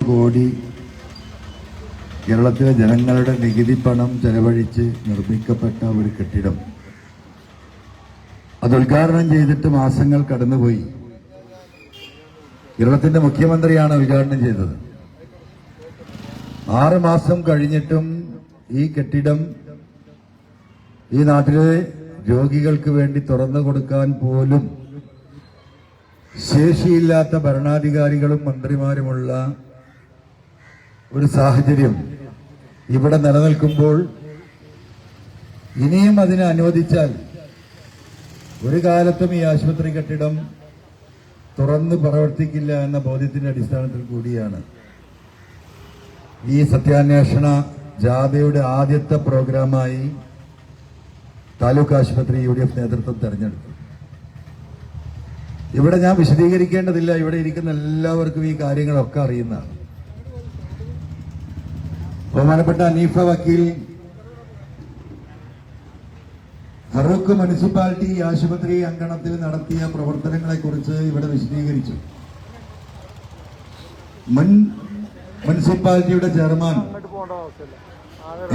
കോടി കേരളത്തിലെ ജനങ്ങളുടെ നികുതി പണം ചെലവഴിച്ച് നിർമ്മിക്കപ്പെട്ട ഒരു കെട്ടിടം അത് ഉദ്ഘാടനം ചെയ്തിട്ട് മാസങ്ങൾ കടന്നുപോയി. കേരളത്തിന്റെ മുഖ്യമന്ത്രിയാണ് ഉദ്ഘാടനം ചെയ്തത്. 6 മാസം കഴിഞ്ഞിട്ടും ഈ കെട്ടിടം ഈ നാട്ടിലെ രോഗികൾക്ക് വേണ്ടി തുറന്നു കൊടുക്കാൻ പോലും ശേഷിയില്ലാത്ത ഭരണാധികാരികളും മന്ത്രിമാരുമുള്ള ഒരു സാഹചര്യം ഇവിടെ നിലനിൽക്കുമ്പോൾ ഇനിയും അതിനെ അനുവദിച്ചാൽ ഒരു കാലത്തും ഈ ആശുപത്രി കെട്ടിടം തുറന്ന് പ്രവർത്തിക്കില്ല എന്ന ബോധ്യത്തിന്റെ അടിസ്ഥാനത്തിൽ കൂടിയാണ് ഈ സത്യാന്വേഷണ ജാഥയുടെ ആദ്യത്തെ പ്രോഗ്രാമായി താലൂക്ക് ആശുപത്രി UDF നേതൃത്വം തെരഞ്ഞെടുത്തു. ഇവിടെ ഞാൻ വിശദീകരിക്കേണ്ടതില്ല, ഇവിടെ ഇരിക്കുന്ന എല്ലാവർക്കും ഈ കാര്യങ്ങളൊക്കെ അറിയുന്നതാണ്. ബഹുമാനപ്പെട്ട അനീഫ വക്കീൽ ഫറൂഖ് മുനിസിപ്പാലിറ്റി ആശുപത്രി അങ്കണത്തിൽ നടത്തിയ പ്രവർത്തനങ്ങളെക്കുറിച്ച് ഇവിടെ വിശദീകരിച്ചു. മുൻ മുനിസിപ്പാലിറ്റിയുടെ ചെയർമാൻ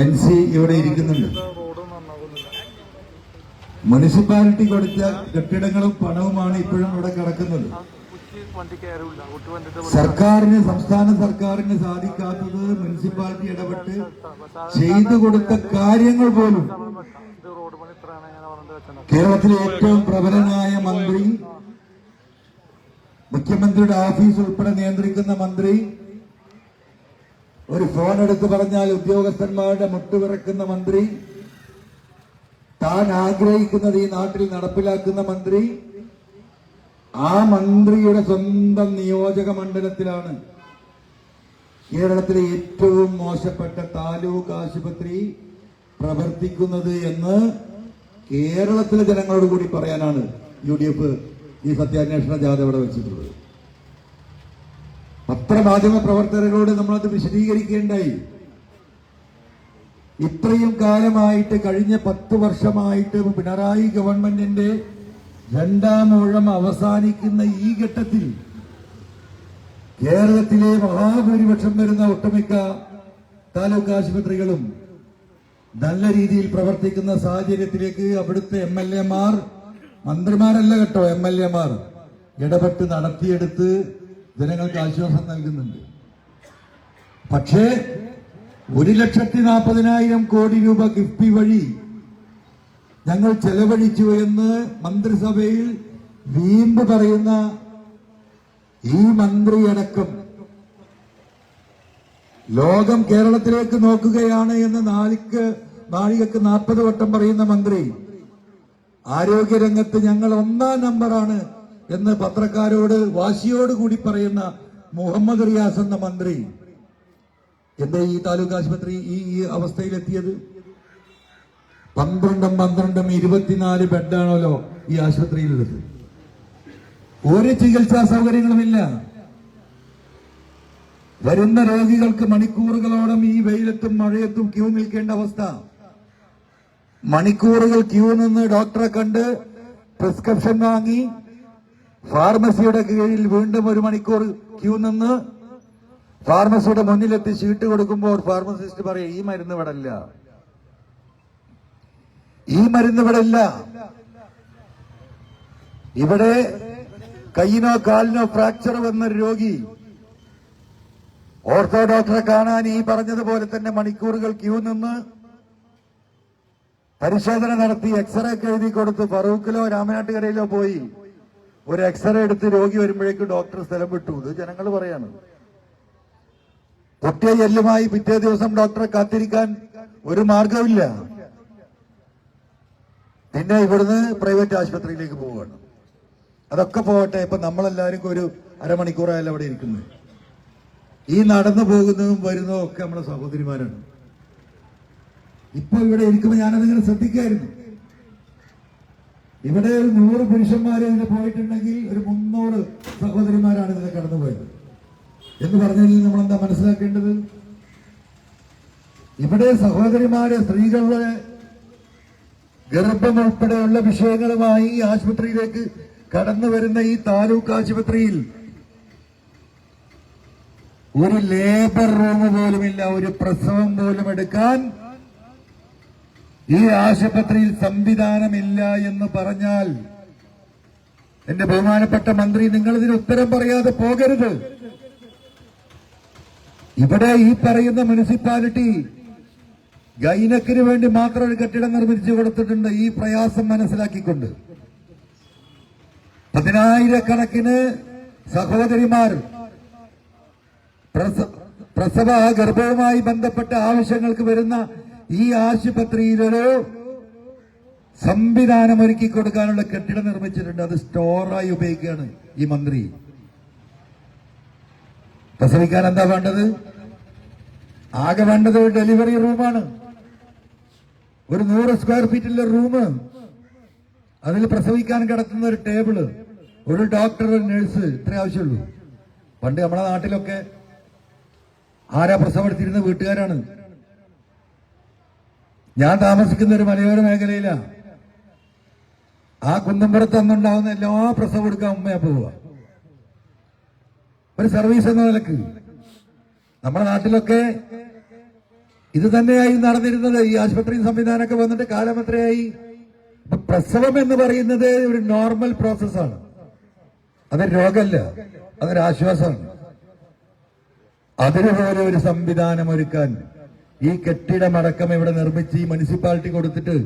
NC ഇവിടെ ഇരിക്കുന്നുണ്ട്. മുനിസിപ്പാലിറ്റി കൊടുത്ത കെട്ടിടങ്ങളും പണവുമാണ് ഇപ്പോഴും ഇവിടെ കിടക്കുന്നത്. സംസ്ഥാന സർക്കാരിന് സാധിക്കാത്തത് മുനിസിപ്പാലിറ്റി ഇടപെട്ട് ചെയ്തു കൊടുത്ത കാര്യങ്ങൾ പോലും കേരളത്തിലെ ഏറ്റവും പ്രബലനായ മന്ത്രി, മുഖ്യമന്ത്രിയുടെ ഓഫീസ് ഉൾപ്പെടെ നിയന്ത്രിക്കുന്ന മന്ത്രി, ഒരു ഫോൺ എടുത്ത് പറഞ്ഞാൽ ഉദ്യോഗസ്ഥന്മാരുടെ മുട്ടുവിറക്കുന്ന മന്ത്രി, താൻ ആഗ്രഹിക്കുന്നത് ഈ നാട്ടിൽ നടപ്പിലാക്കുന്ന മന്ത്രി, ആ മന്ത്രിയുടെ സ്വന്തം നിയോജക മണ്ഡലത്തിലാണ് കേരളത്തിലെ ഏറ്റവും മോശപ്പെട്ട താലൂക്ക് ആശുപത്രി പ്രവർത്തിക്കുന്നത് എന്ന് കേരളത്തിലെ ജനങ്ങളോട് കൂടി പറയാനാണ് UDF ഈ സത്യാന്വേഷണ ജാഥ ഇവിടെ വെച്ചിട്ടുള്ളത്. പത്രമാധ്യമ പ്രവർത്തകരോട് നമ്മളത് വിശദീകരിക്കേണ്ടായി. ഇത്രയും കാലമായിട്ട്, കഴിഞ്ഞ 10 വർഷമായിട്ട് പിണറായി ഗവൺമെന്റിന്റെ 2ാം ഊഴം അവസാനിക്കുന്ന ഈ ഘട്ടത്തിൽ കേരളത്തിലെ മഹാഭൂരിപക്ഷം വരുന്ന ഒട്ടുമിക്ക താലൂക്ക് ആശുപത്രികളും നല്ല രീതിയിൽ പ്രവർത്തിക്കുന്ന സാഹചര്യത്തിലേക്ക് അവിടുത്തെ MLA-മാർ, മന്ത്രിമാരല്ല കേട്ടോ, MLA-മാർ ഇടപെട്ട് നടത്തിയെടുത്ത് ജനങ്ങൾക്ക് ആശ്വാസം നൽകുന്നുണ്ട്. പക്ഷേ 1,40,000 കോടി രൂപ കിഫ്ബി വഴി ഞങ്ങൾ ചെലവഴിച്ചു എന്ന് മന്ത്രിസഭയിൽ വീമ്പ് പറയുന്ന ഈ മന്ത്രിയടക്കം ലോകം കേരളത്തിലേക്ക് നോക്കുകയാണ് എന്ന് നാഴികക്ക് 40 വട്ടം പറയുന്ന മന്ത്രി, ആരോഗ്യരംഗത്ത് ഞങ്ങൾ 1ാം നമ്പറാണ് എന്ന് പത്രക്കാരോട് വാശിയോടുകൂടി പറയുന്ന മുഹമ്മദ് റിയാസ് എന്ന മന്ത്രി എന്താ ഈ താലൂക്ക് ആശുപത്രി ഈ അവസ്ഥയിലെത്തിയത്? 12 24 ബെഡാണല്ലോ ഈ ആശുപത്രിയിലുള്ളത്. ഒരു ചികിത്സാ സൗകര്യങ്ങളുമില്ല. വരുന്ന രോഗികൾക്ക് മണിക്കൂറുകളോളം ഈ വെയിലത്തും മഴയത്തും ക്യൂ നിൽക്കേണ്ട അവസ്ഥ. മണിക്കൂറുകൾ ക്യൂ നിന്ന് ഡോക്ടറെ കണ്ട് പ്രിസ്ക്രിപ്ഷൻ വാങ്ങി ഫാർമസിയുടെ കീഴിൽ വീണ്ടും 1 മണിക്കൂർ ക്യൂ നിന്ന് ഫാർമസിയുടെ മുന്നിലെത്തി ഷീട്ട് കൊടുക്കുമ്പോൾ ഫാർമസിസ്റ്റ് പറയും, ഈ മരുന്ന് ഇവിടെ ഇല്ല, ഈ മരുന്ന് ഇവിടെ ഇല്ല. ഇവിടെ കൈയിനോ കാലിനോ ഫ്രാക്ചർ വന്ന രോഗി ഓർത്തോ ഡോക്ടറെ കാണാൻ ഈ പറഞ്ഞതുപോലെ തന്നെ മണിക്കൂറുകൾ ക്യൂ നിന്ന് പരിശോധന നടത്തി എക്സ്റേ ഒക്കെ എഴുതി കൊടുത്ത് ഫറൂഖിലോ രാമനാട്ടുകരയിലോ പോയി ഒരു എക്സ്റേ എടുത്ത് രോഗി വരുമ്പോഴേക്കും ഡോക്ടർ സ്ഥലം വിട്ടു. ഇത് ജനങ്ങൾ പറയാണ്. പൊട്ടിയ എല്ലുമായി പിറ്റേ ദിവസം ഡോക്ടറെ കാത്തിരിക്കാൻ ഒരു മാർഗമില്ല. പിന്നെ ഇവിടുന്ന് പ്രൈവറ്റ് ആശുപത്രിയിലേക്ക് പോവുകയാണ്. അതൊക്കെ പോകട്ടെ, ഇപ്പൊ നമ്മളെല്ലാവരും ഒരു അരമണിക്കൂറായാലും അവിടെ ഇരിക്കുന്നത്. ഈ നടന്നു പോകുന്നതും വരുന്നതും ഒക്കെ നമ്മുടെ സഹോദരിമാരാണ്. ഇപ്പൊ ഇവിടെ ഇരിക്കുമ്പോൾ ഞാനതിങ്ങനെ ശ്രദ്ധിക്കായിരുന്നു. ഇവിടെ ഒരു 100 പുരുഷന്മാരെ ഇതിന് പോയിട്ടുണ്ടെങ്കിൽ ഒരു 300 സഹോദരിമാരാണ് ഇതിനെ കടന്നുപോയത് എന്ന് പറഞ്ഞാൽ നമ്മൾ എന്താ മനസ്സിലാക്കേണ്ടത്? ഇവിടെ സഹോദരിമാരെ, സ്ത്രീകളുടെ ഗർഭം ഉൾപ്പെടെയുള്ള വിഷയങ്ങളുമായി ആശുപത്രിയിലേക്ക് കടന്നു വരുന്ന ഈ താലൂക്ക് ആശുപത്രിയിൽ ഒരു ലേബർ റൂം പോലുമില്ല, ഒരു പ്രസവം പോലും എടുക്കാൻ ഈ ആശുപത്രിയിൽ സംവിധാനമില്ല എന്ന് പറഞ്ഞാൽ എന്റെ ബഹുമാനപ്പെട്ട മന്ത്രി, നിങ്ങൾ ഇതിന് ഉത്തരം പറയാതെ പോകരുത്. ഇവിടെ ഈ പറയുന്ന മുനിസിപ്പാലിറ്റി ഗൈനക്കിന് വേണ്ടി മാത്രം ഒരു കെട്ടിടം നിർമ്മിച്ചു കൊടുത്തിട്ടുണ്ട്. ഈ പ്രയാസം മനസ്സിലാക്കിക്കൊണ്ട് 10,000-കണക്കിന് സഹോദരിമാർ പ്രസവ ഗർഭവുമായി ബന്ധപ്പെട്ട ആവശ്യങ്ങൾക്ക് വരുന്ന ഈ ആശുപത്രിയിലൊരു സംവിധാനം ഒരുക്കി കൊടുക്കാനുള്ള കെട്ടിടം നിർമ്മിച്ചിട്ടുണ്ട്. അത് സ്റ്റോറായി ഉപയോഗിക്കുകയാണ് ഈ മന്ത്രി. പ്രസവിക്കാൻ എന്താ വേണ്ടത്? ആകെ വേണ്ടത് ഒരു ഡെലിവറി റൂമാണ്. ഒരു 100 സ്ക്വയർ ഫീറ്റിലെ റൂം, അതിൽ പ്രസവിക്കാൻ കിടത്തുന്ന ഒരു ടേബിള്, ഒരു ഡോക്ടർ, ഒരു നഴ്സ്, ഇത്രേ ആവശ്യമുള്ളൂ. പണ്ട് നമ്മുടെ നാട്ടിലൊക്കെ ആരാ പ്രസവം എടുത്തിരുന്ന? വീട്ടുകാരാണ്. ഞാൻ താമസിക്കുന്ന ഒരു മലയോര മേഖലയിലാണ്. ആ കുന്നമ്പുറത്ത് അന്നുണ്ടാവുന്ന എല്ലാ പ്രസവം എടുക്കാൻ ഉമ്മയാ പോവുക. ഒരു സർവീസ് എന്ന നിലക്ക് നമ്മുടെ നാട്ടിലൊക്കെ ഇത് തന്നെയായി നടന്നിരുന്നത്. ഈ ആശുപത്രി സംവിധാനമൊക്കെ വന്നിട്ട് കാലം എത്രയായി? പ്രസവം എന്ന് പറയുന്നത് ഒരു നോർമൽ പ്രോസസ്സാണ്. അതൊരു രോഗമല്ല, അതൊരു ആശ്വാസമാണ്. അതിനുപോലെ ഒരു സംവിധാനം ഒരുക്കാൻ ഈ കെട്ടിടമടക്കം ഇവിടെ നിർമ്മിച്ച് ഈ മുനിസിപ്പാലിറ്റി കൊടുത്തിട്ട്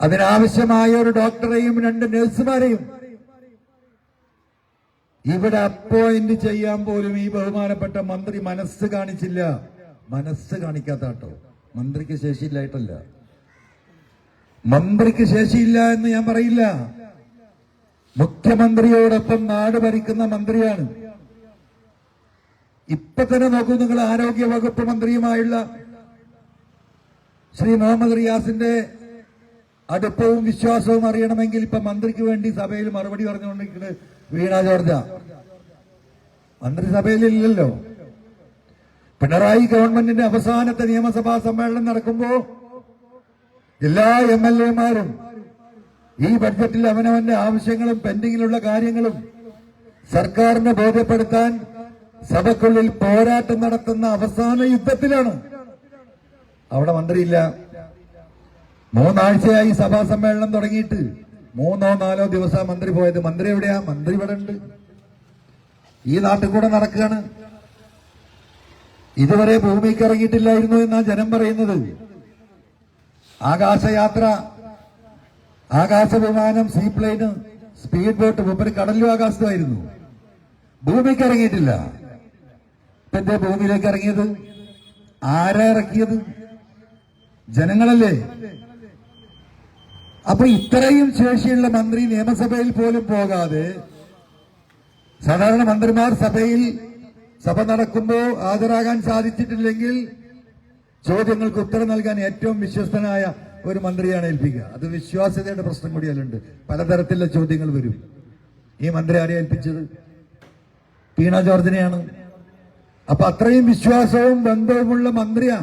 അതിനാവശ്യമായ ഒരു ഡോക്ടറെയും 2 നഴ്സുമാരെയും ഇവിടെ അപ്പോയിന്റ് ചെയ്യാൻ പോലും ഈ ബഹുമാനപ്പെട്ട മന്ത്രി മനസ്സ് കാണിച്ചില്ല. മനസ്സ് കാണിക്കാത്താട്ടോ, മന്ത്രിക്ക് ശേഷിയില്ലായിട്ടല്ല. മന്ത്രിക്ക് ശേഷിയില്ല എന്ന് ഞാൻ പറയില്ല. മുഖ്യമന്ത്രിയോടൊപ്പം നാട് ഭരിക്കുന്ന മന്ത്രിയാണ്. ഇപ്പൊ തന്നെ നോക്കൂ നിങ്ങൾ, ആരോഗ്യ വകുപ്പ് മന്ത്രിയുമായുള്ള ശ്രീ മുഹമ്മദ് റിയാസിന്റെ അടുപ്പവും വിശ്വാസവും അറിയണമെങ്കിൽ ഇപ്പൊ മന്ത്രിക്ക് വേണ്ടി സഭയിൽ മറുപടി പറഞ്ഞുകൊണ്ടിരിക്കുന്നത് വീണ ജോർജ. മന്ത്രിസഭയിലില്ലല്ലോ. പിണറായി ഗവൺമെന്റിന്റെ അവസാനത്തെ നിയമസഭാ സമ്മേളനം നടക്കുമ്പോ എല്ലാ MLA-മാരും ഈ ബഡ്ജറ്റിൽ അവനവന്റെ ആവശ്യങ്ങളും പെൻഡിങ്ങിലുള്ള കാര്യങ്ങളും സർക്കാരിനെ ബോധ്യപ്പെടുത്താൻ സഭയ്ക്കുള്ളിൽ പോരാട്ടം നടത്തുന്ന അവസാന യുദ്ധത്തിലാണ്. അവിടെ മന്ത്രിയില്ല. 3 ആഴ്ചയായി സഭാ സമ്മേളനം തുടങ്ങിയിട്ട് 3-4 ദിവസം മന്ത്രി പോയത്. മന്ത്രി എവിടെയാ? മന്ത്രി ഇവിടെ ഉണ്ട്, ഈ നാട്ടിൽ കൂടെ നടക്കുകയാണ്. ഇതുവരെ ഭൂമിക്ക് ഇറങ്ങിയിട്ടില്ലായിരുന്നു എന്നാ ജനം പറയുന്നത്. ആകാശയാത്ര, ആകാശ വിമാനം, സീപ്ലെയിന്, സ്പീഡ് ബോട്ട്, മുമ്പ് കടലിലും ആകാശത്തുമായിരുന്നു. ഭൂമിക്ക് ഇറങ്ങിയിട്ടില്ല. ഇപ്പൊ എന്തേ ഭൂമിയിലേക്ക് ഇറങ്ങിയത്? ആരാ ഇറക്കിയത്? ജനങ്ങളല്ലേ. അപ്പൊ ഇത്രയും ശേഷിയുള്ള മന്ത്രി നിയമസഭയിൽ പോലും പോകാതെ, സാധാരണ മന്ത്രിമാർ സഭ നടക്കുമ്പോൾ ഹാജരാകാൻ സാധിച്ചിട്ടില്ലെങ്കിൽ ചോദ്യങ്ങൾക്ക് ഉത്തരം നൽകാൻ ഏറ്റവും വിശ്വസ്തനായ ഒരു മന്ത്രിയാണ് ഏൽപ്പിക്കുക. അത് വിശ്വാസ്യതയുടെ പ്രശ്നം കൂടിയല്ലുണ്ട്. പലതരത്തിലുള്ള ചോദ്യങ്ങൾ വരും. ഈ മന്ത്രി ആരെ ഏൽപ്പിച്ചത്? വീണ ജോർജിനെയാണ്. അപ്പൊ അത്രയും വിശ്വാസവും ബന്ധവുമുള്ള മന്ത്രിയാ.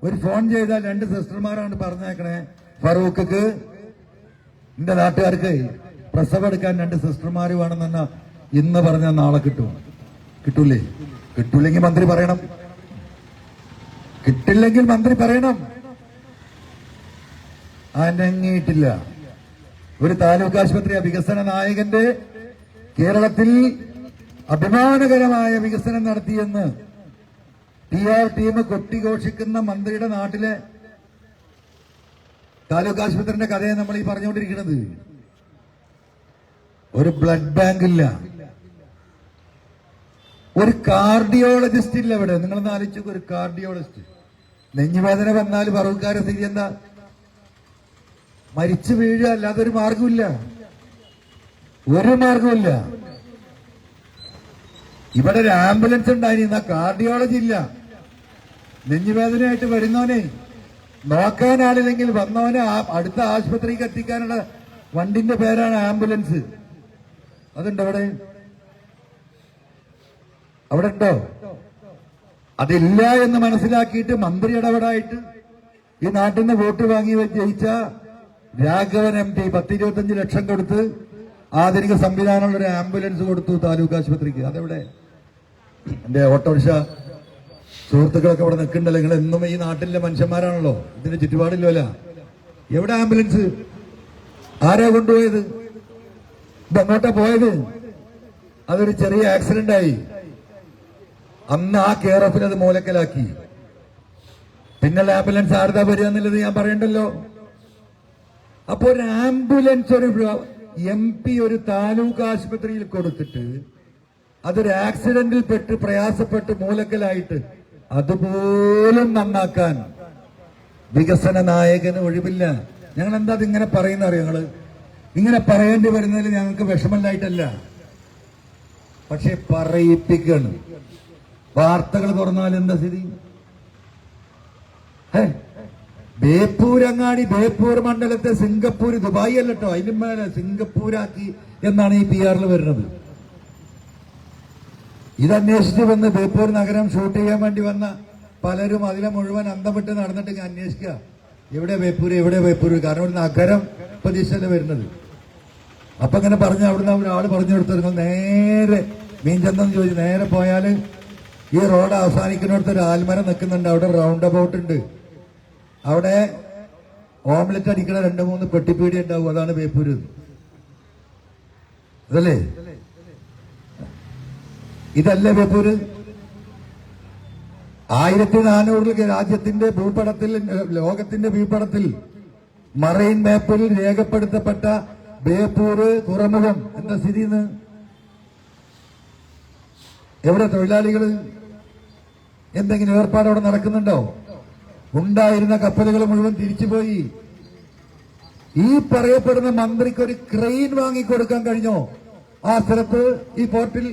ഒരു ഫോൺ ചെയ്താൽ 2 സിസ്റ്റർമാരാണ് പറഞ്ഞേക്കണേ, ഫറൂഖ് എന്റെ നാട്ടുകാർക്ക് പ്രസവം എടുക്കാൻ 2 സിസ്റ്റർമാര് വേണമെന്ന ഇന്ന് പറഞ്ഞാൽ നാളെ കിട്ടും. കിട്ടൂലേ? കിട്ടൂല്ലെങ്കിൽ മന്ത്രി പറയണം. കിട്ടില്ലെങ്കിൽ മന്ത്രി പറയണം. അനങ്ങിയിട്ടില്ല. ഒരു താലൂക്ക് ആശുപത്രി വികസന നായകന്റെ കേരളത്തിൽ അഭിമാനകരമായ വികസനം നടത്തിയെന്ന് PR ടീം കൊട്ടിഘോഷിക്കുന്ന മന്ത്രിയുടെ നാട്ടിലെ താലൂക്ക് ആശുപത്രിയുടെ കഥയെ നമ്മൾ ഈ പറഞ്ഞുകൊണ്ടിരിക്കുന്നത്. ഒരു ബ്ലഡ് ബാങ്ക് ഇല്ല, ഒരു കാർഡിയോളജിസ്റ്റ് ഇല്ല ഇവിടെ. നിങ്ങളൊന്ന് ആലോചിച്ചു, ഒരു കാർഡിയോളജിസ്റ്റ്. നെഞ്ഞുവേദന വന്നാൽ പറവുകാരെ സ്ഥിതി എന്താ? മരിച്ചു വീഴുക, അല്ലാതെ ഒരു മാർഗമില്ല. ഒരു മാർഗമില്ല. ഇവിടെ ഒരു ആംബുലൻസ് ഉണ്ടായിരുന്ന കാർഡിയോളജി ഇല്ല. നെഞ്ഞുവേദനയായിട്ട് വരുന്നവനെ നോക്കാൻ ആളില്ലെങ്കിൽ വന്നവനെ അടുത്ത ആശുപത്രിക്ക് എത്തിക്കാനുള്ള വണ്ടിന്റെ പേരാണ് ആംബുലൻസ്. അതുണ്ടോ അവിടെ? അവിടെ ഉണ്ടോ? അതില്ല എന്ന് മനസ്സിലാക്കിയിട്ട് മന്ത്രി ഇടപെടായിട്ട് ഈ നാട്ടിൽ നിന്ന് വോട്ട് വാങ്ങി ജയിച്ച രാഘവൻ MP 10-25 ലക്ഷം കൊടുത്ത് ആധുനിക സംവിധാനമുള്ള ഒരു ആംബുലൻസ് കൊടുത്തു താലൂക്ക് ആശുപത്രിക്ക്. അതെവിടെ? എന്റെ ഓട്ടോറിക്ഷ സുഹൃത്തുക്കളൊക്കെ അവിടെ നിൽക്കണ്ടല്ലോ. നിങ്ങൾ എന്നും ഈ നാട്ടിലെ മനുഷ്യന്മാരാണല്ലോ, ഇതിന് ചുറ്റുപാടില്ലല്ല. എവിടെ ആംബുലൻസ്? ആരാ കൊണ്ടുപോയത്? ഇത് അങ്ങോട്ടാ പോയത്? അതൊരു ചെറിയ ആക്സിഡന്റ് ആയി. അന്ന് ആ കെയർ ഓഫിൽ അത് മൂലക്കലാക്കി. പിന്നെ ആംബുലൻസ് ആർതാ വരിക എന്നുള്ളത് ഞാൻ പറയണ്ടല്ലോ. അപ്പൊ ഒരു ആംബുലൻസ് ഒരു MP ഒരു താലൂക്ക് ആശുപത്രിയിൽ കൊടുത്തിട്ട് അതൊരു ആക്സിഡന്റിൽ പെട്ട് പ്രയാസപ്പെട്ട് മൂലക്കലായിട്ട് അതുപോലും നന്നാക്കാൻ വികസന നായകന് ഒഴിവില്ല. ഞങ്ങൾ എന്താ ഇതിങ്ങനെ പറയുന്ന അറിയോ? ഞങ്ങള് ഇങ്ങനെ പറയേണ്ടി വരുന്നതിൽ ഞങ്ങൾക്ക് വിഷമമില്ലായിട്ടല്ല, പക്ഷെ പറയിപ്പിക്കണം. വാർത്തകൾ തുറന്നാൽ എന്താ സ്ഥിതി? ബേപ്പൂരങ്ങാടി, ബേപ്പൂർ മണ്ഡലത്തെ സിംഗപ്പൂർ, ദുബായ് അല്ലട്ടോ, അതിന് മേലെ സിംഗപ്പൂരാക്കി എന്നാണ് ഈ PR വരുന്നത്. ഇതന്വേഷിച്ച് വന്ന് ബേപ്പൂർ നഗരം ഷൂട്ട് ചെയ്യാൻ വേണ്ടി വന്ന പലരും അതിലെ മുഴുവൻ അന്തപ്പെട്ട് നടന്നിട്ട് അന്വേഷിക്കുക, എവിടെ ബേപ്പൂര്, എവിടെ ബേപ്പൂര്. കാരണം ഒരു നഗരം പ്രതീക്ഷയല്ലേ വരുന്നത്. അപ്പൊ ഇങ്ങനെ പറഞ്ഞ അവിടുന്ന് ഒരാൾ പറഞ്ഞു കൊടുത്തു, നേരെ മീൻചന്തം ചോദിച്ചു നേരെ പോയാല് ഈ റോഡ് അവസാനിക്കുന്നിടത്ത് ഒരു ആൽമരം നിൽക്കുന്നുണ്ട്. അവിടെ റൗണ്ട് അബൌട്ട് ഉണ്ട്. അവിടെ ഓംലെറ്റ് അടിക്കണ 2-3 പെട്ടിപ്പീടി ഉണ്ടാവും. അതാണ് ബേപ്പൂര്. അതല്ലേ? ഇതല്ലേ ബേപ്പൂര്? 1400 രാജ്യത്തിന്റെ ഭൂപടത്തിൽ, ലോകത്തിന്റെ ഭൂപടത്തിൽ മറൈൻ മാപ്പിൽ രേഖപ്പെടുത്തപ്പെട്ട ബേപ്പൂര് തുറമുഖം എന്താ സ്ഥിതി? എവിടെ തൊഴിലാളികൾ? എന്തെങ്കിലും ഏർപ്പാട് അവിടെ നടക്കുന്നുണ്ടോ? ഉണ്ടായിരുന്ന കപ്പലുകൾ മുഴുവൻ തിരിച്ചുപോയി. ഈ പറയപ്പെടുന്ന മന്ത്രിക്ക് ഒരു ക്രെയിൻ വാങ്ങിക്കൊടുക്കാൻ കഴിഞ്ഞോ ആ സ്ഥലത്ത്? ഈ പോർട്ടിൽ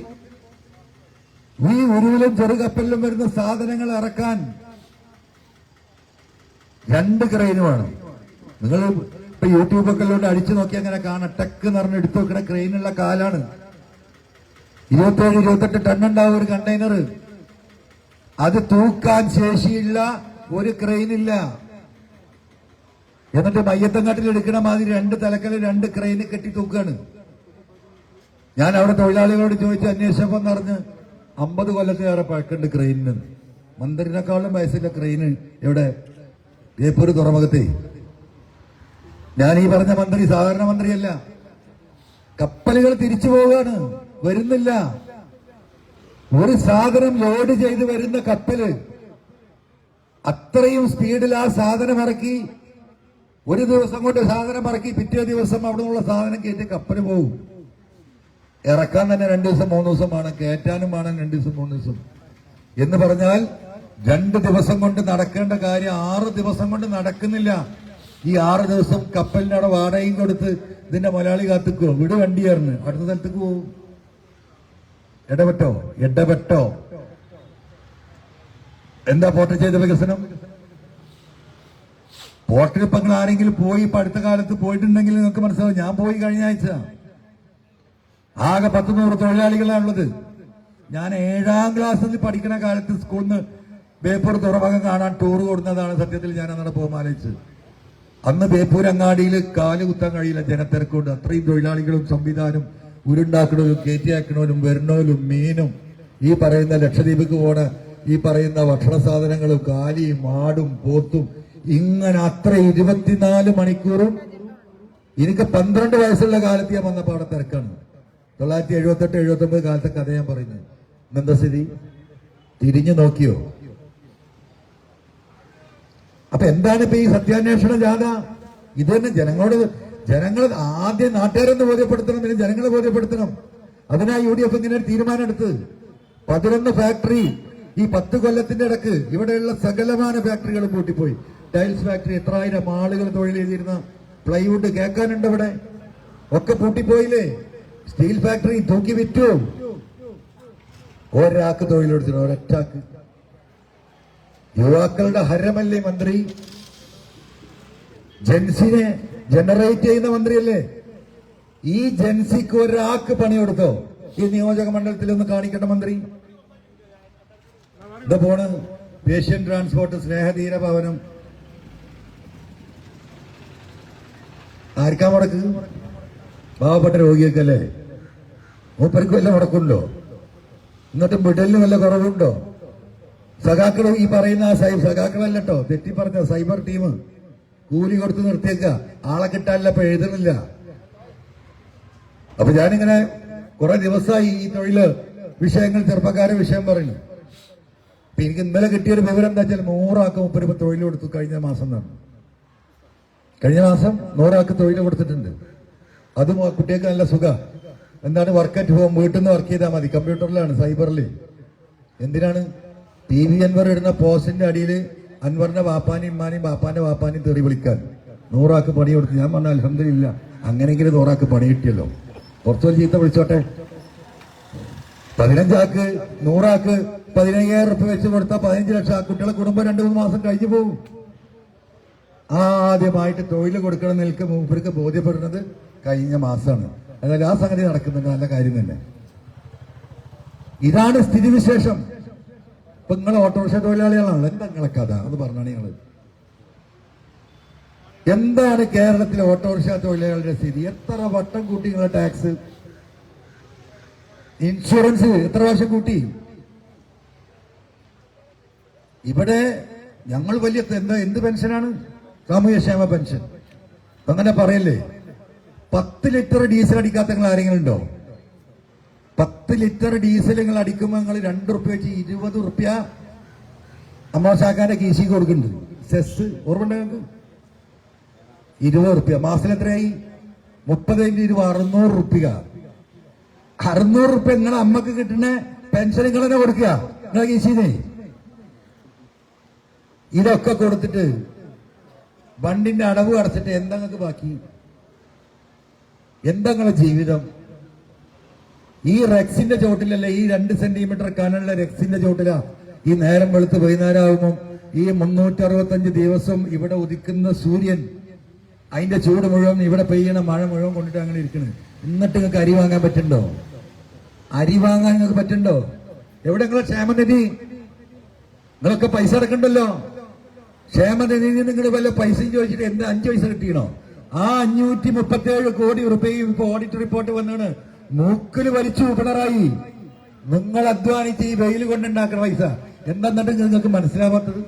ഈ ഉരുവിലും ചെറുകപ്പലിലും വരുന്ന സാധനങ്ങൾ ഇറക്കാൻ 2 ക്രെയിനുമാണ്. നിങ്ങൾ ഇപ്പൊ യൂട്യൂബൊക്കെ ഉള്ളതുകൊണ്ട് അടിച്ചു നോക്കി അങ്ങനെ കാണാം. ടെക്ക് എന്ന് പറഞ്ഞ് എടുത്തു വെക്കുന്ന ക്രെയിനുള്ള കാലാണ്. 27-28 ടൺ ഉണ്ടാവും ഒരു കണ്ടെയ്നർ. അത് തൂക്കാൻ ശേഷിയുള്ള ഒരു ക്രെയിനില്ല. എന്നിട്ട് മയ്യത്തങ്ങാട്ടിൽ എടുക്കണ മാതിരി 2 തലക്കല് 2 ക്രെയിന് കെട്ടി തൂക്കാണ്. ഞാൻ അവിടെ തൊഴിലാളികളോട് ചോദിച്ച് അന്വേഷിച്ചപ്പം പറഞ്ഞ് 50 കൊല്ലത്തിലേറെ പഴക്കുണ്ട് ക്രെയിനിന്. മന്ത്രിനെക്കാളും വയസ്സില്ല ക്രെയിന്. എവിടെ? ബേപ്പൂർ തുറമുഖത്തെ. ഞാൻ ഈ പറഞ്ഞ മന്ത്രി സാധാരണ മന്ത്രിയല്ല. കപ്പലുകൾ തിരിച്ചു പോവുകയാണ്, വരുന്നില്ല. ഒരു സാധനം ലോഡ് ചെയ്ത് വരുന്ന കപ്പല് അത്രയും സ്പീഡിൽ ആ സാധനം ഇറക്കി, ഒരു ദിവസം കൊണ്ട് സാധനം ഇറക്കി പിറ്റേ ദിവസം അവിടെ നിന്നുള്ള സാധനം കയറ്റി കപ്പല് പോകും. ഇറക്കാൻ തന്നെ 2 ദിവസം 3 ദിവസം വേണം, കയറ്റാനും വേണം 2 ദിവസം 3 ദിവസം. എന്ന് പറഞ്ഞാൽ 2 ദിവസം കൊണ്ട് നടക്കേണ്ട കാര്യം 6 ദിവസം കൊണ്ട് നടക്കുന്നില്ല. ഈ 6 ദിവസം കപ്പലിന്റെ അവിടെ വാടകയും കൊടുത്ത് ഇതിന്റെ മലയാളി കാത്തുക്കോ, വിട് വണ്ടിയായിരുന്നു അടുത്ത സ്ഥലത്തേക്ക് പോകും. ഇടപെട്ടോ. എന്താ പോർട്ടിൽ ചെയ്ത വികസനം? പോർട്ടിൽ ഇപ്പൊ നിങ്ങൾ ആരെങ്കിലും പോയി ഇപ്പൊ അടുത്ത കാലത്ത് പോയിട്ടുണ്ടെങ്കിൽ നിങ്ങൾക്ക് മനസ്സിലാവും. ഞാൻ പോയി കഴിഞ്ഞ ആഴ്ച. ആകെ 100 തൊഴിലാളികളാണുള്ളത്. ഞാൻ 7ാം ക്ലാസ്സിൽ പഠിക്കുന്ന കാലത്ത് സ്കൂളിൽ നിന്ന് ബേപ്പൂർ തുറമുഖം കാണാൻ ടൂർ കൊടുക്കുന്നതാണ് സത്യത്തിൽ ഞാൻ അന്നടെ പോകുമാലോചിച്ചത്. അന്ന് ബേപ്പൂർ അങ്ങാടിയിൽ കാല് കുത്താൻ കഴിയില്ല, ജനത്തിരക്കുണ്ട്. അത്രയും തൊഴിലാളികളും സംവിധാനം, ഉരുണ്ടാക്കണവരും കയറ്റിയാക്കണവരും വരുന്നവരും മീനും ഈ പറയുന്ന ലക്ഷദ്വീപിക്ക് പോണ ഈ പറയുന്ന ഭക്ഷണ സാധനങ്ങളും കാലിയും ആടും പോത്തും ഇങ്ങനെ അത്ര 24 മണിക്കൂറും. എനിക്ക് 12 വയസ്സുള്ള കാലത്ത് ഞാൻ വന്നപ്പോ അവിടെ തിരക്കാണ്. 1978-79 കാലത്തെ കഥ ഞാൻ പറയുന്നത്. എന്താ സ്ഥിതി? തിരിഞ്ഞു നോക്കിയോ? അപ്പൊ എന്താണ് ഇപ്പൊ ഈ സത്യാന്വേഷണ ജാഥ? ഇത് തന്നെ ജനങ്ങൾ ആദ്യം നാട്ടുകാരെന്ന് ബോധ്യപ്പെടുത്തണം, പിന്നെ ജനങ്ങളെ ബോധ്യപ്പെടുത്തണം. അതിനാ UDF ഇങ്ങനെ ഒരു തീരുമാനം എടുത്ത് 11 ഫാക്ടറി ഈ 10 കൊല്ലത്തിന്റെ ഇടക്ക് ഇവിടെയുള്ള സകലമാന ഫാക്ടറികളും പൂട്ടിപ്പോയി. ടൈൽസ് ഫാക്ടറി, എത്രായിരം ആളുകൾ തൊഴിൽ ചെയ്തിരുന്ന പ്ലൈവുഡ് കേൾക്കാനുണ്ട് ഇവിടെ, ഒക്കെ പൂട്ടിപ്പോയില്ലേ? സ്റ്റീൽ ഫാക്ടറി തൂക്കി വിറ്റു. ഒരാൾക്ക് തൊഴിലെടുത്തു, ഒരൊറ്റാക്ക്. യുവാക്കളുടെ ഹരമല്ലേ മന്ത്രി? ജൻസിനെ ജനറേറ്റ് ചെയ്യുന്ന മന്ത്രിയല്ലേ? ഈ ജൻസിക്ക് ഒരാൾക്ക് പണിയെടുത്തോ? ഈ നിയോജക മണ്ഡലത്തിൽ ഒന്ന് കാണിക്കട്ടെ മന്ത്രി. ഇത് പോണ് ഏഷ്യൻ ട്രാൻസ്പോർട്ട് സ്നേഹധീര ഭവനം. ആർക്കാ മുടക്ക്? പാവപ്പെട്ട രോഗിയൊക്കെയല്ലേ? മൂപ്പർക്ക് വല്ല മുടക്കുണ്ടോ? എന്നിട്ട് മിഡലിന് വല്ല കുറവുണ്ടോ? സഖാക്കൾ ഈ പറയുന്ന സഖാക്കളല്ലോ തെറ്റി പറഞ്ഞ സൈബർ ടീം കൂലി കൊടുത്ത് നിർത്തിയേക്ക, ആളെ കിട്ടാനില്ല, ഇപ്പൊ എഴുതുന്നില്ല. അപ്പൊ ഞാനിങ്ങനെ കുറെ ദിവസമായി ഈ തൊഴില് വിഷയങ്ങൾ, ചെറുപ്പക്കാരെ വിഷയം പറയുന്നു. അപ്പൊ എനിക്ക് ഇന്നലെ കിട്ടിയൊരു വിവരം എന്താ വെച്ചാൽ 100 ആൾക്ക് മുപ്പര് തൊഴിൽ കൊടുത്തു കഴിഞ്ഞ മാസം തന്നെ. കഴിഞ്ഞ മാസം 100 ആൾക്ക് തൊഴിൽ കൊടുത്തിട്ടുണ്ട്. അതും കുട്ടികൾക്ക് നല്ല സുഖ. എന്താണ്? വർക്ക് അറ്റ് ഹോം, വീട്ടിൽ നിന്ന് വർക്ക് ചെയ്താൽ മതി. കമ്പ്യൂട്ടറിലാണ്, സൈബറിൽ. എന്തിനാണ്? PV അൻവർ ഇടുന്ന പോസ്റ്റിന്റെ അടിയിൽ അൻവറിന്റെ വാപ്പാനെയും ഇമ്മാനെയും വാപ്പാന്റെ വാപ്പാനെയും തെറി വിളിക്കാൻ 100 ആൾക്ക് പണി കൊടുത്തു. ഞാൻ പറഞ്ഞ അൽഹംദുലില്ലാ, അങ്ങനെയെങ്കിലും 100 ആൾക്ക് പണി കിട്ടിയല്ലോ. കുറച്ചൊരു ചീത്ത വിളിച്ചോട്ടെ. 15 ആൾക്ക് 100 ആൾക്ക് 15,000 റുപ്യ വെച്ച് കൊടുത്താൽ 15 ലക്ഷം. ആ കുട്ടികളെ കുടുംബം 2-3 മാസം കഴിഞ്ഞു പോകും. ആദ്യമായിട്ട് തൊഴിൽ കൊടുക്കണം നിൽക്ക് മൂപ്പർക്ക് ബോധ്യപ്പെടുന്നത് കഴിഞ്ഞ മാസമാണ്. എന്നാൽ ആ സംഗതി നടക്കുന്നുണ്ട്, നല്ല കാര്യം തന്നെ. ഇതാണ് സ്ഥിതിവിശേഷം. ഇപ്പൊ നിങ്ങൾ ഓട്ടോറിക്ഷ തൊഴിലാളികളാണല്ലോ, എന്താ നിങ്ങളെ കഥ അത് പറഞ്ഞാണ് നിങ്ങൾ. എന്താണ് കേരളത്തിലെ ഓട്ടോറിക്ഷ തൊഴിലാളികളുടെ സ്ഥിതി? എത്ര വട്ടം കൂട്ടി നിങ്ങളെ ടാക്സ്? ഇൻഷുറൻസ് എത്ര വർഷം കൂട്ടി? ഇവിടെ ഞങ്ങൾ വലിയ എന്ത് പെൻഷനാണ്? സാമൂഹ്യക്ഷേമ പെൻഷൻ. അങ്ങനെ പറയല്ലേ. 10 ലിറ്റർ ഡീസൽ അടിക്കാത്ത നിങ്ങൾ ആരെങ്കിലും ഉണ്ടോ? 10 ലിറ്റർ ഡീസൽ നിങ്ങൾ അടിക്കുമ്പോൾ നിങ്ങൾ 2 റുപ്യ വെച്ച് 20 റുപ്യ അമ്മാശാക്കാന്റെ കീശിക്ക് കൊടുക്കുന്നുണ്ട്. സെസ് ഓർമ്മ നിങ്ങൾക്ക്? 20 റുപ്യ മാസത്തിൽ എത്രയായി? 30 × 20 600 റുപ്യ. 600 റുപ്യ നിങ്ങളെ അമ്മക്ക് കിട്ടുന്ന പെൻഷൻ നിങ്ങൾ തന്നെ കൊടുക്കുക നിങ്ങളെ കീശിന്ന്. ഇതൊക്കെ കൊടുത്തിട്ട് വണ്ടിന്റെ അടവ് അടച്ചിട്ട് എന്താ നിങ്ങൾക്ക് ബാക്കി? എന്താ നിങ്ങളുടെ ജീവിതം? ഈ റെക്സിന്റെ ചോട്ടിലല്ലേ, ഈ 2 സെന്റിമീറ്റർ കനുള്ള റെക്സിന്റെ ചോട്ടിലാ ഈ നേരം വെളുത്ത് വൈകുന്നേരം ആകുമ്പോൾ ഈ 365 ദിവസം ഇവിടെ ഉദിക്കുന്ന സൂര്യൻ, അതിന്റെ ചൂട് മുഴുവൻ ഇവിടെ പെയ്യണ മഴ മുഴുവൻ കൊണ്ടിട്ട് അങ്ങനെ ഇരിക്കണ്. എന്നിട്ട് നിങ്ങൾക്ക് അരി വാങ്ങാൻ പറ്റുണ്ടോ? അരി വാങ്ങാൻ നിങ്ങൾക്ക് പറ്റുണ്ടോ? എവിടെ നിങ്ങളെ ക്ഷേമനിധി? നിങ്ങളൊക്കെ പൈസ അടക്കണ്ടല്ലോ. ക്ഷേമനിധി നിങ്ങൾ വല്ല പൈസയും ചോദിച്ചിട്ട് എന്താ 5 പൈസ കിട്ടിയണോ? ആ 537 കോടി റുപ്യയും ഇപ്പൊ ഓഡിറ്റ് റിപ്പോർട്ട് വന്നാണ് മൂക്കിൽ വലിച്ചു പിണറായി. നിങ്ങൾ അധ്വാനിച്ച് ഈ വെയിൽ കൊണ്ടുണ്ടാക്കുന്ന പൈസ എന്താന്നിട്ട് നിങ്ങൾക്ക് മനസ്സിലാവാത്തത്?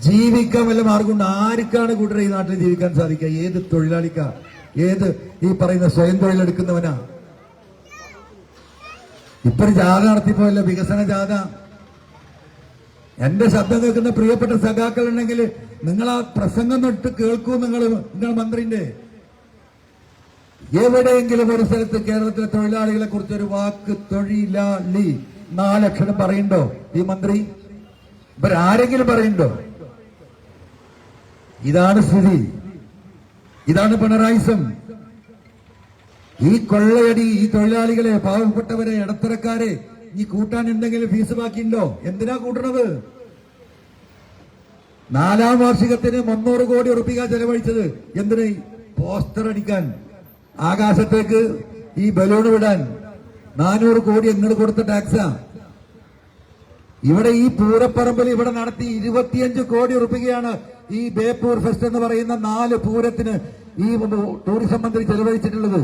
ജീവിക്കാൻ വല്ല മാർഗമുണ്ട്? ആർക്കാണ് കൂട്ടർ ഈ നാട്ടിൽ ജീവിക്കാൻ സാധിക്കുക? ഏത് തൊഴിലാളിക്കാ? ഏത് ഈ പറയുന്ന സ്വയം തൊഴിലെടുക്കുന്നവനാ? ഇപ്പൊ ജാഥ നടത്തിപ്പോയല്ലോ, വികസന ജാഥ. എന്റെ ശബ്ദം കേൾക്കുന്ന പ്രിയപ്പെട്ട സഖാക്കൾ ഉണ്ടെങ്കിൽ നിങ്ങൾ ആ പ്രസംഗം തൊട്ട് കേൾക്കൂ. നിങ്ങൾ മന്ത്രിന്റെ എവിടെയെങ്കിലും ഒരു സ്ഥലത്ത് കേരളത്തിലെ തൊഴിലാളികളെ കുറിച്ച് ഒരു വാക്ക് തൊഴിലാളി 4 അക്ഷരം പറയുന്നുണ്ടോ ഈ മന്ത്രി? ഇവരാരെങ്കിലും പറയുന്നുണ്ടോ? ഇതാണ് സ്ഥിതി. ഇതാണ് പിണറായിസം. ഈ കൊള്ളയടി, ഈ തൊഴിലാളികളെ, പാവപ്പെട്ടവരെ, ഇടത്തരക്കാരെ ഈ കൂട്ടാൻ എന്തെങ്കിലും ഫീസ് ബാക്കിയുണ്ടോ? എന്തിനാ കൂട്ടണത്? 4ാം വാർഷികത്തിന് 300 കോടി റുപ്യ ചെലവഴിച്ചത് എന്തിന്? പോസ്റ്റർ അടിക്കാൻ, ആകാശത്തേക്ക് ഈ ബലൂൺ വിടാൻ. 400 കോടി നിങ്ങൾ കൊടുത്ത ടാക്സാ. ഇവിടെ ഈ പൂരപ്പറമ്പിൽ ഇവിടെ നടത്തി 25 കോടി റുപ്യയാണ് ഈ ബേപ്പൂർ ഫെസ്റ്റ് എന്ന് പറയുന്ന 4 പൂരത്തിന് ഈ ടൂറിസം മന്ത്രി ചെലവഴിച്ചിട്ടുള്ളത്.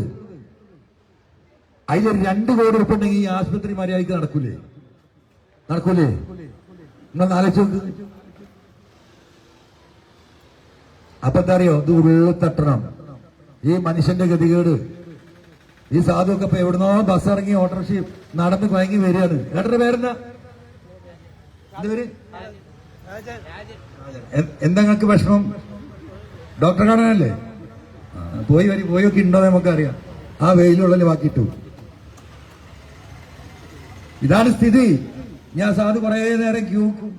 അതിൽ 2 കോടി റുപ്യ ഉണ്ടെങ്കിൽ ഈ ആശുപത്രി മര്യാദയ്ക്ക് നടക്കൂലേ? നിങ്ങൾ ആലോചിച്ച് നോക്ക്. അപ്പൊ എന്താ അറിയോ? ഇത് ഉള്ളത്തട്ടണം ഈ മനുഷ്യന്റെ ഗതികേട്. ഈ സാധുവൊക്കെ ഇപ്പൊ എവിടുന്നോ ബസ് ഇറങ്ങി ഓട്ടോറിക്ഷ നടന്ന് ഭയങ്കി വരികയാണ്. ഏട്ടന്റെ പേരെന്താ? എന്താ നിങ്ങൾക്ക് വിഷമം? ഡോക്ടറെ കാണാനല്ലേ? പോയൊക്കെ ഉണ്ടോ നമുക്കറിയാം. ആ വെയിലുള്ളിൽ ബാക്കിയിട്ടു. ഇതാണ് സ്ഥിതി. ഞാൻ സാധു കുറെ നേരം ക്യൂക്കും.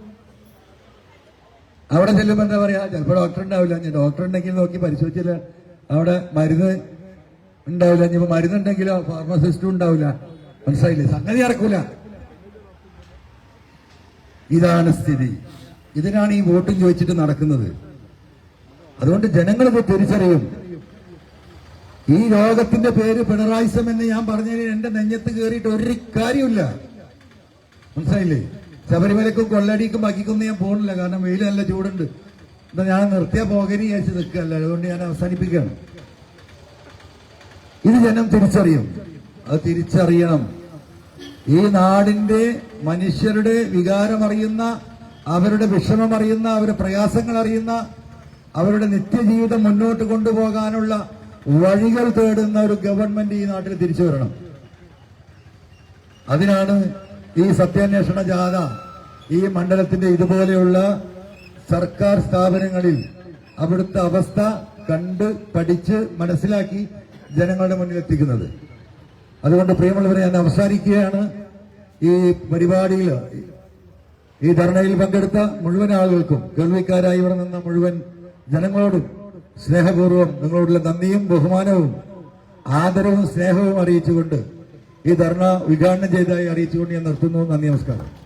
അവിടെ ചെല്ലുമ്പോ എന്താ പറയാ, ചിലപ്പോ ഡോക്ടർ ഉണ്ടാവില്ല. ഞാൻ ഡോക്ടർ ഉണ്ടെങ്കിൽ നോക്കി പരിശോധിച്ചില്ല, അവിടെ മരുന്ന് ഉണ്ടാവില്ല. ഇനിയിപ്പോ മരുന്നുണ്ടെങ്കിലോ ഫാർമസിസ്റ്റും ഉണ്ടാവില്ല. മനസ്സിലായില്ലേ? സംഗതി നടക്കൂല. ഇതാണ് സ്ഥിതി. ഇതിനാണ് ഈ വോട്ടും ചോദിച്ചിട്ട് നടക്കുന്നത്. അതുകൊണ്ട് ജനങ്ങളിത് തിരിച്ചറിയും. ഈ രോഗത്തിന്റെ പേര് പിണറായിസം എന്ന് ഞാൻ പറഞ്ഞതിന് എന്റെ നെഞ്ഞത്ത് കയറിയിട്ട് ഒരു കാര്യമില്ല. മനസ്സിലായില്ലേ? ശബരിമലക്കും കൊള്ളടിക്കും ബാക്കിക്കൊന്നും ഞാൻ പോകണില്ല. കാരണം വെയിൽ നല്ല ചൂടുണ്ട്. എന്താ ഞാൻ നിർത്തിയാ പോകനി വിചാരിച്ച് നിൽക്കുകയല്ല. അതുകൊണ്ട് ഞാൻ അവസാനിപ്പിക്കുകയാണ്. ഇത് ജനം തിരിച്ചറിയും. അത് തിരിച്ചറിയണം. ഈ നാടിന്റെ മനുഷ്യരുടെ വികാരം അറിയുന്ന, അവരുടെ വിഷമം അറിയുന്ന, അവരുടെ പ്രയാസങ്ങൾ അറിയുന്ന, അവരുടെ നിത്യജീവിതം മുന്നോട്ട് കൊണ്ടുപോകാനുള്ള വഴികൾ തേടുന്ന ഒരു ഗവൺമെന്റ് ഈ നാട്ടിൽ തിരിച്ചു വരണം. അതിനാണ് ഈ സത്യാന്വേഷണ ജാഥ ഈ മണ്ഡലത്തിന്റെ ഇതുപോലെയുള്ള സർക്കാർ സ്ഥാപനങ്ങളിൽ അവിടുത്തെ അവസ്ഥ കണ്ട് പഠിച്ച് മനസ്സിലാക്കി ജനങ്ങളുടെ മുന്നിൽ എത്തിക്കുന്നത്. അതുകൊണ്ട് പ്രിയമുള്ളവരെ, ഞാൻ അവസാനിക്കുകയാണ്. ഈ പരിപാടിയിൽ, ഈ ധർണയിൽ പങ്കെടുത്ത മുഴുവൻ ആളുകൾക്കും, കേൾവിക്കാരായി ഇവിടെ നിന്ന മുഴുവൻ ജനങ്ങളോടും സ്നേഹപൂർവ്വം നിങ്ങളോടുള്ള നന്ദിയും ബഹുമാനവും ആദരവും സ്നേഹവും അറിയിച്ചുകൊണ്ട് ഈ ധർണ ഉദ്ഘാടനം ചെയ്തതായി അറിയിച്ചുകൊണ്ട് ഞാൻ നിർത്തുന്നു. നന്ദി, നമസ്കാരം.